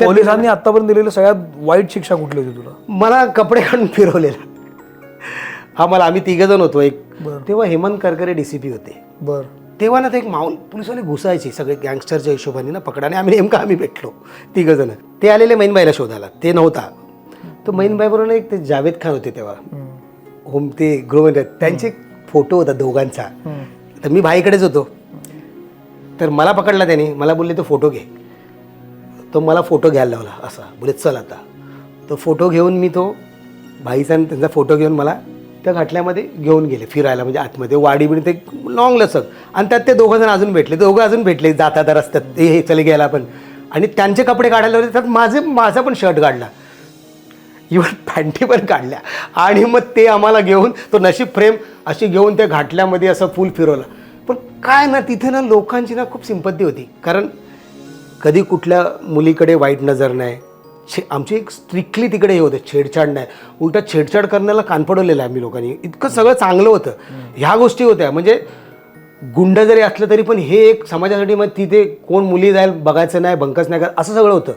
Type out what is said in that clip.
पोलिसांनी आतापर्यंत दिलेली सगळ्यात वाईट शिक्षा कुठली होती तुला? मला कपडे काढून फिरवलेला. आम्हाला आम्ही 3 जण होतो. एक बरं. तेव्हा हेमंत करकरे DCP होते. बर. तेव्हा ना ते एक पोलिसवाले घुसायचे सगळे गँगस्टरच्या हिशोबाने ना पकडाने. आम्ही भेटलो 3 जण. ते आलेले मैनबाईला शोधायला, ते नव्हता. तो मैनबाई बरोबर एक ते जावेद खान होते तेव्हा होम ते गृहमंत्री, त्यांचे फोटो होता दोघांचा. तर मी भाईकडेच होतो. तर मला पकडला त्याने, मला बोलले तो फोटो घे. तो मला फोटो घ्यायला लावला असा, बोले चल आता. तो फोटो घेऊन मी तो भाईचा आणि त्यांचा फोटो घेऊन मला त्या घाटल्यामध्ये घेऊन गेले फिरायला, म्हणजे आतमध्ये वाडी बिडी ते लॉंग लसक. आणि त्यात ते 2 जण अजून भेटले, 2 अजून भेटले जातात रस्त्यात, ते हे चले गेला पण. आणि त्यांचे कपडे काढायला होते, त्यात माझा पण शर्ट काढला, इव्हन पॅन्टी पण काढल्या. आणि मग ते आम्हाला घेऊन तो नशीब फ्रेम अशी घेऊन त्या घाटल्यामध्ये असं फुल फिरवलं. पण काय ना तिथे ना लोकांची ना खूप सिंपत्ती होती, कारण कधी कुठल्या मुलीकडे वाईट नजर नाही. आमची एक स्ट्रिक्टली तिकडे हे होतं, छेडछाड नाही. उलटा छेडछाड करण्याला कान पडवलेलं आहे आम्ही लोकांनी. इतकं सगळं चांगलं होतं. ह्या गोष्टी होत्या. म्हणजे गुंड जरी असलं तरी पण हे एक समाजासाठी, मग तिथे कोण मुली जाईल बघायचं नाही, बंकच नाही असं सगळं होतं.